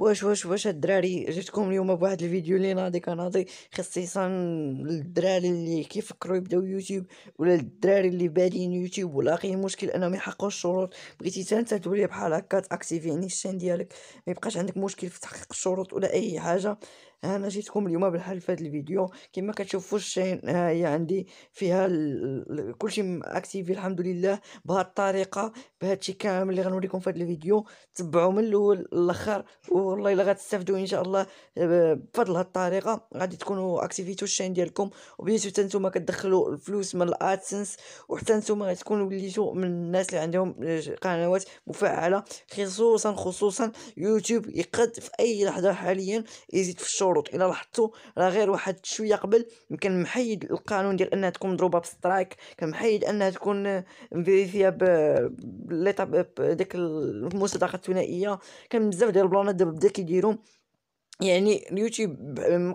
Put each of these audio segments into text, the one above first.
واش الدراري جيتكم اليوم بواحد الفيديو اللي ناضي كناضي خصيصا للدراري اللي كيفكروا يبداو يوتيوب، ولا الدراري اللي بادين يوتيوب ولاقيين مشكل انهم يحققوا الشروط. بغيتي حتى انت تولي بحال هكا تاكتيفي يعني الشين ديالك، ما يبقاش عندك مشكل في تحقيق الشروط ولا اي حاجه. انا جيتكم اليوم بالحل في هذا الفيديو. كما كتشوفوا الشين ها هي عندي فيها كلشي اكتيفي الحمد لله بهذه الطريقه. بهذا الشيء كامل اللي غنوريكم في هذا الفيديو تبعوا من الاول للاخر، والله الا غتستافدوا ان شاء الله. بفضل هاد الطريقه غادي تكونوا اكتيفيتو الشين ديالكم، وبديتو حتى نتوما كتدخلوا الفلوس من الادسنس، وحتى نتوما غتكونوا وليتو من الناس اللي عندهم قنوات مفعله. خصوصا يوتيوب يقد في اي لحظه حاليا يزيد في الشروط. الا لاحظتوا راه غير واحد شويه قبل كان محيد القانون ديال انها تكون مضروبه بسترايك، كان محيد انها تكون مفيريفيا ديك المصادقه الثنائيه. كان بزاف ديال البلانات دابا بدا كيديروا. يعني اليوتيوب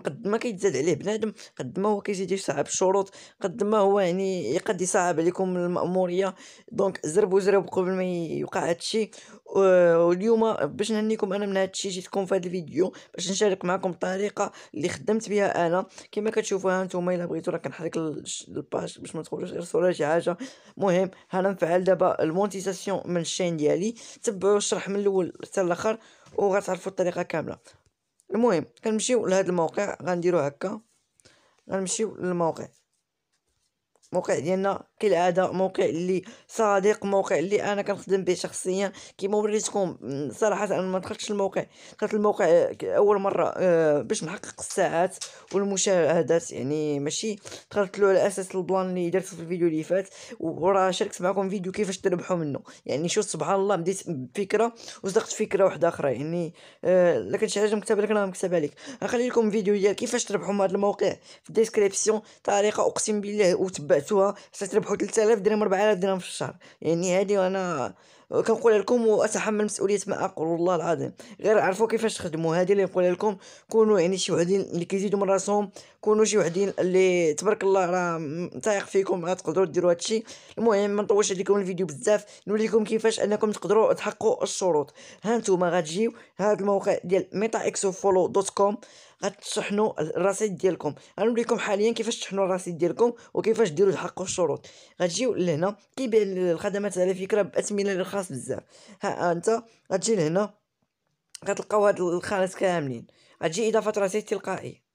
قد ما كيتزاد عليه بنادم قد ما هو كيزيد يصعب الشروط، قد ما هو يعني يقد يصعب عليكم المأمورية. دونك زربوا قبل ما يوقع هادشي. واليوم باش نهنيكم انا من هادشي جيتكم في هاد الفيديو باش نشارك معكم الطريقه اللي خدمت بها انا. كما كتشوفوها نتوما الا بغيتو راه كنحرك الباج باش ما تخرجوش غير صوره شي حاجه. المهم انا نفعل دابا المونتيزاسيون من الشين ديالي. تبعوا الشرح من الاول حتى الاخر وغتعرفوا الطريقه كامله. المهم كنمشيو لهاد الموقع غنديرو هكا، غنمشيو للموقع. الموقع ديالنا كالعاده موقع اللي صديق، موقع اللي انا كنخدم به شخصيا. كيما وريتكم صراحه انا ما دخلتش الموقع، دخلت الموقع اول مره باش نحقق الساعات والمشاهدات، يعني ماشي دخلت له على اساس البلان اللي درته في الفيديو اللي فات. وراه شاركت معكم فيديو كيفاش تربحوا منه. يعني شوف سبحان الله بديت بفكره وصدقت فكره واحده اخرى. يعني الا كانت شي حاجه مكتوبه لك راه مكتوبه لك. غنخلي لكم فيديو ديال كيفاش تربحوا من هذا الموقع في الديسكريبسيون. طريقه اقسم بالله وتبعتوها ستربحوا 3000 درهم 4000 درهم في الشهر. يعني هذه وانا كنقولها لكم واتحمل مسؤوليه ما اقول والله العظيم. غير عرفوا كيفاش تخدموا هذه اللي نقولها لكم. كونوا يعني شي وحدين اللي كيزيدوا من راسهم، كونوا شي وحدين اللي تبارك الله راه تايق فيكم غتقدروا ديروا هادشي. المهم ما نطولش عليكم الفيديو بزاف، نوريكم كيفاش انكم تقدروا تحققوا الشروط. ها نتوما غتجيو هذا الموقع ديال metaxofollow.com، غتشحنوا الرصيد ديالكم. غنوريكم حاليا كيفاش تشحنوا الرصيد ديالكم وكيفاش ديروا تحققوا الشروط. غتجيو لهنا كيبيع الخدمات على فكره باثمنه رخاص بزاف. ها انت غتجي لهنا غتلقاو هاد الخانات كاملين. غتجي اضافه رصيد تلقائي.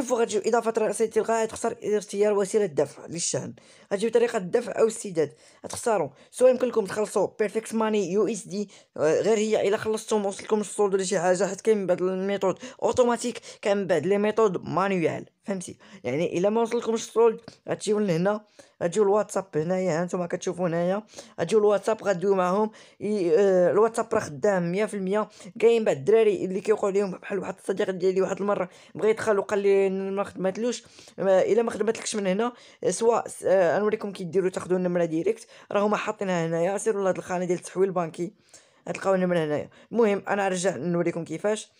فوا غتجيو اضافه رصيد تلقائي تختار اختيار وسيله دفع للشحن. غتجيو طريقه الدفع او السداد. غتختاروا سواء يمكن لكم تخلصوا بيرفكت ماني يو اس دي، غير هي الا خلصتم وصلكم الصولد ولا شي حاجه، حيت كاين من بعد الميثود اوتوماتيك كاين من بعد لي ميثود مانيوال، فهمتي؟ يعني الا ما وصلكمش الصولد غتجيو لهنا، غتجيو الواتساب هنايا هانتوما كتشوفوا هنايا. غتجيو الواتساب غدويو معاهم. الواتساب راه خدام 100%. كاين بعض الدراري اللي كيوقعوا ليهم بحال واحد الصديق ديالي واحد المره بغى يدخل وقال لي ما خدماتلوش. الا ما خدماتلكش من هنا سواء نوريكم كيديروا تاخذوا النمره ديريكت، راه هما حاطينها هنايا. سيروا لهاد الخانه ديال التحويل البنكي غتلقاو النمره هنايا. المهم انا نرجع نوريكم كيفاش.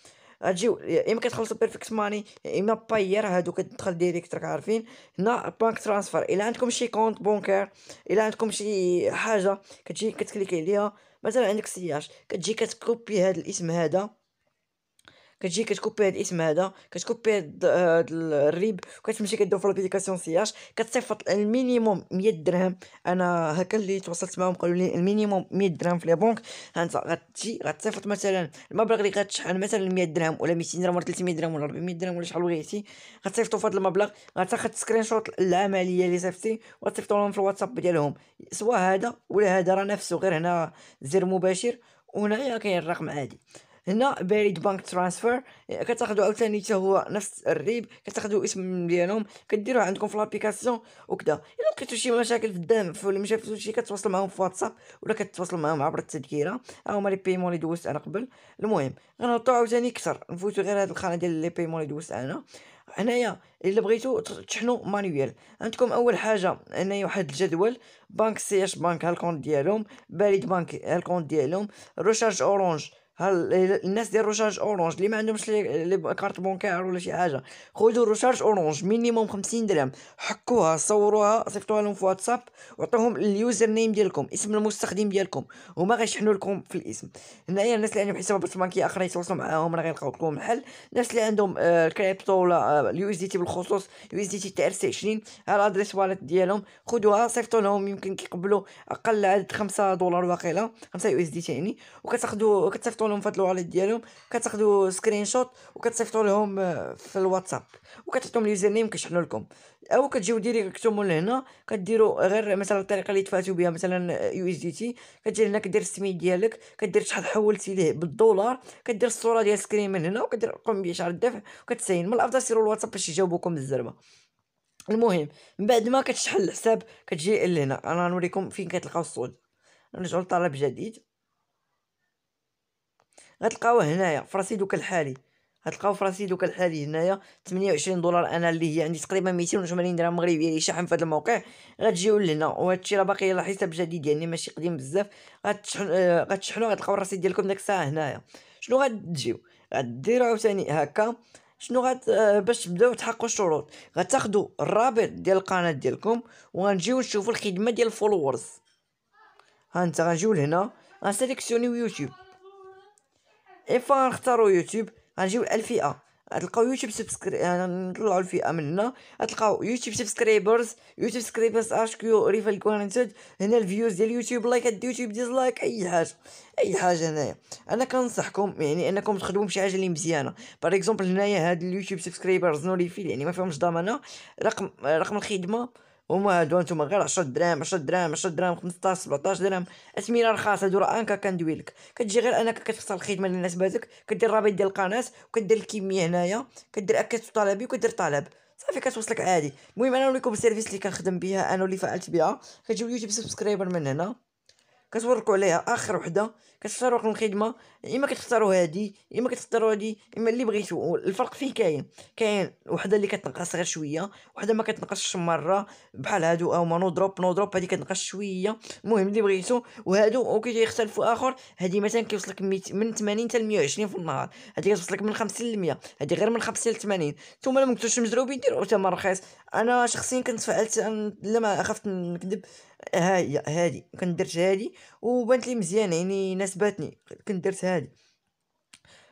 غتجيو يا اما كتخلصوا بيرفكت ماني يا اما باير، هادو كتدخل ديريكت راك عارفين. هنا بانك ترانسفير الا عندكم شي كونت بونكير، الا عندكم شي حاجه كتجي كتكليكي عليها. مثلا عندك سياج كتجي كتكوبي هذا الاسم هذا، كتجي كتكوبي هاد الاسم هذا، كتكوبي هاد الريب وكتمشي كدير في لابليكاسيون سياج. كتصيفط المينيموم 100 درهم. انا هكا اللي تواصلت معاهم قالوا لي المينيموم 100 درهم في لي بنك. ها انت غتجي غتصيفط مثلا المبلغ اللي غتشحن مثلا 100 درهم ولا 200 درهم ولا 300 درهم ولا 400 درهم ولا شحال بغيتي. غتصيفطو في هذا المبلغ، غتاخد سكرين شوت العمليه اللي صيفطتي وتصيفطو لهم في الواتساب ديالهم. سواء هذا ولا هذا راه نفسه، غير هنا زر مباشر وهنايا كاين الرقم عادي. هنا باريد بانك ترانسفير كتاخدو عاوتاني حتى هو نفس الريب، كتاخدو اسم ديالهم كديروه عندكم في لابليكاسيون وكذا. الا لقيتو شي مشاكل في الدم ولا مشى في شي كتواصل معاهم في واتساب ولا كتواصل معاهم عبر التذكيره. ها هما لي بايمون اللي دوزت انا قبل. المهم غنهبطو عاوتاني كثر نفوتو غير هاد الخانه ديال لي بايمون اللي دوزت انا. هنايا الا بغيتو تشحنوا مانيوال عندكم اول حاجه هنايا واحد الجدول. بنك سي اش بنك ها الكونت ديالهم، باريد بنك ها الكونت ديالهم، روشارج اورانج الناس ديال روشارج اورانج اللي ما عندهمش لي كارت بونكار ولا شي حاجه، خذوا روشارج اورانج مينيموم 50 درهم، حكوها صوروها صيفطوها لهم في واتساب، وعطوهم اليوزر نيم ديالكم، اسم المستخدم ديالكم، هما غيشحنوا لكم في الاسم. هنايا الناس اللي عندهم حسابات بنكيه اخرى يتواصلوا معاهم راه غيلقاو لكم الحل. الناس اللي عندهم الكريبتو ولا اليو اس دي تي بالخصوص، يو اس دي تي تاع ار سي 20، ها الادريس واليت ديالهم، خذوها صيفطوا لهم، يمكن كيقبلوا اقل عدد $5 واقيلا، 5 يو اس دي تي يعني، وكتاخذوا كتصيفطوا لهم في هاد الواليت ديالهم، كتاخذوا سكرين شوت وكتصيفطوا لهم في الواتساب، وكتعطيهم اليوزر نيم كيشحنوا لكم. او كتجيو ديريكتومون لهنا، كديروا غير مثلا الطريقه اللي دفعتوا بها مثلا يو اس دي تي، كتجي هنا كدير السميت ديالك، كدير شحال حولتي ليه بالدولار، كدير الصوره ديال السكرين من هنا، وكدير قم باشعار الدفع وكتسين. من الافضل سيروا الواتساب باش يجاوبوكم بالزربه. المهم من بعد ما كتشحن الحساب كتجي لهنا، انا نوريكم فين كتلقاو الصوت. نرجعوا لطلب جديد، غتلقاوه هنايا في رصيدك الحالي، غتلقاو في رصيدك الحالي هنايا $28. انا اللي هي عندي تقريبا 280 درهم مغربيه اللي شاحن في هذا الموقع. غتجيو لهنا، وهادشي راه باقي على حساب جديد يعني ماشي قديم بزاف. غتشحنوا غتلقاو الرصيد ديالكم ديك الساعه هنايا. شنو غتجيو غديروا عاوتاني هكا، شنو باش تبداو تحققوا الشروط، غتاخدوا الرابط ديال القناه ديالكم، وغنجيو نشوفوا الخدمه ديال الفولورز. ها انت غنجيو لهنا، غنسيليكسيونيو يوتيوب، فوا غنختاروا يوتيوب، غنجيو الفئه، غتلقاو يوتيوب نطلعوا الفئه من هنا، غتلقاو يوتيوب سبسكرايبرز، يوتيوب سبسكرايبرز اش كيو ريفال كوانتد، هنا الفيوز ديال يوتيوب، لايكات ديال يوتيوب، ديزلايك، اي حاجه اي حاجه. هنايا انا كنصحكم يعني انكم تخدموا بشي حاجه اللي مزيانه. باغ اكزومبل هنايا هاد اليوتيوب سبسكرايبرز نو ريفيل يعني ما فيهمش ضمانه. رقم الخدمه هما هادو، هانتوما غير 10 دراهم 10 دراهم 10 دراهم، 15 17 درهم، اسمينا رخاص هادو، راه انكا كندويلك. كتجي غير انك كتختار الخدمه اللي ناسباتك، كدير الرابط ديال القناه، وكدير الكميه هنايا، كدير اكد طلبي وكدير طلب، صافي كتوصلك عادي. المهم انا نوريكم السيرفيس اللي كنخدم بها انا واللي فعلت بها. كتجيو يوتيوب سبسكرايبر من هنا، كتوركوا عليها اخر وحده، كتختاروا رقم الخدمه، يا اما كتختاروا هادي يا اما كتختاروا هادي، اما اللي بغيتو. الفرق فين كاين وحده اللي كتنقص غير شويه، وحده ما كتنقصش مره، بحال هادو او ما نو دروب نو دروب، هادي كتنقص شويه. المهم اللي بغيتو. وهادو يختلفوا اخر، هادي مثلا كيوصلك من 80 حتى 120 في النهار، هادي كتوصلك من 50 ل 100، هادي غير من 50 ل 80. نتوما ما كنتوش مجروبين ديروا ثمن رخيص. انا شخصيا كنت فعلت لا ما خفت نكذب، ها هي هادي كنت درت هادي وبانت لي مزيانه يعني ناسباتني، كنت درت هادي.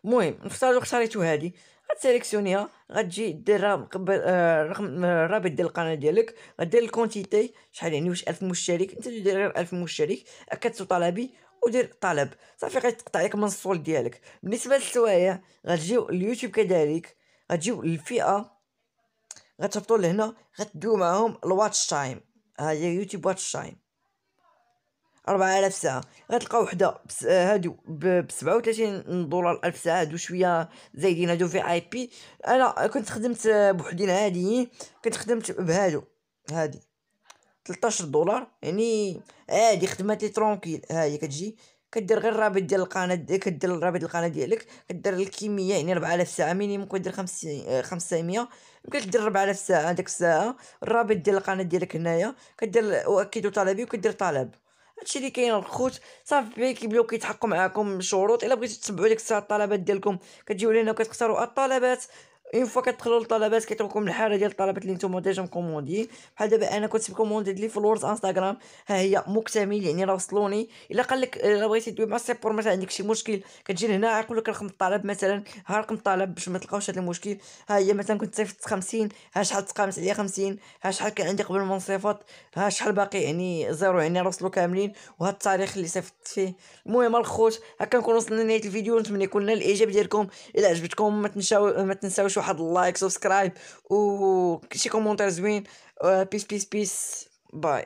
المهم اختاريتو هادي، غتسيليكسيونيها، غتجي دير رقم الرابط ديال القناه ديالك، غدير الكونتيتي شحال يعني، واش 1000 مشترك، انت دير غير 1000 مشترك، اكدتو طلبي ودير طلب، صافي غيتقطع لك من الصول ديالك. بالنسبه للسوايع غتجيو اليوتيوب كذلك، غتجيو للفئه، غتهبطوا لهنا، غتدويو معاهم الواتش تايم، ها هي يوتيوب واتش تايم 4000 ساعة. غتلقى وحدة هادو $37 1000 ساعة، هادو شوية زايدين، هادو في اي بي. انا كنت خدمت بوحدين عاديين، كنت خدمت بهادو، هادي $13 يعني عادي، خدمات لي ترونكيل. ها هي كتجي كدير غير الرابط ديال القناة كدير الرابط القناة ديالك، كدير الكمية يعني 4000 ساعة مينيموم، كدير 500، يمكن دير 4000 ساعة ديك الساعة. الرابط ديال القناة ديالك هنايا، كدير أؤكد طلبي وكدير طلب. هادشي اللي كاين الخوت، صافي كيبداو كيتحققوا معاكم الشروط. الا بغيتو تتبعوا ديك الساعه الطلبات ديالكم، كتجيو لهنا وكتختاروا الطلبات. اون فوا كتدخلوا للطلبات كيعطيوكم الحاله ديال الطلبات اللي نتوما ديجا مكوموندين. بحال دابا انا كنت مكوموندي لي فولورز انستغرام، ها هي مكتمل يعني راه وصلوني. الا قال لك الا بغيتي تدوي مع السيبور مثلا عندك شي مشكل، كتجي لهنا يقول لك رقم الطلب مثلا، ها رقم الطلب باش ما تلقاوش هذا المشكل. ها هي مثلا كنت صيفطت 50، ها شحال تقامت عليا 50، ها شحال كان عندي قبل ما نصيفط، ها شحال باقي يعني زيرو يعني راه وصلوا كاملين، وهذا التاريخ اللي صيفطت فيه. المهم الخوت هكا نكون وصلنا لنهايه الفيديو، نتمنى يكون نال الاعجاب ديالكم. الا عجبتكم ما تنساوش واحد اللايك، سبسكرايب، و شي كومونتير زوين. بيس بيس بيس باي.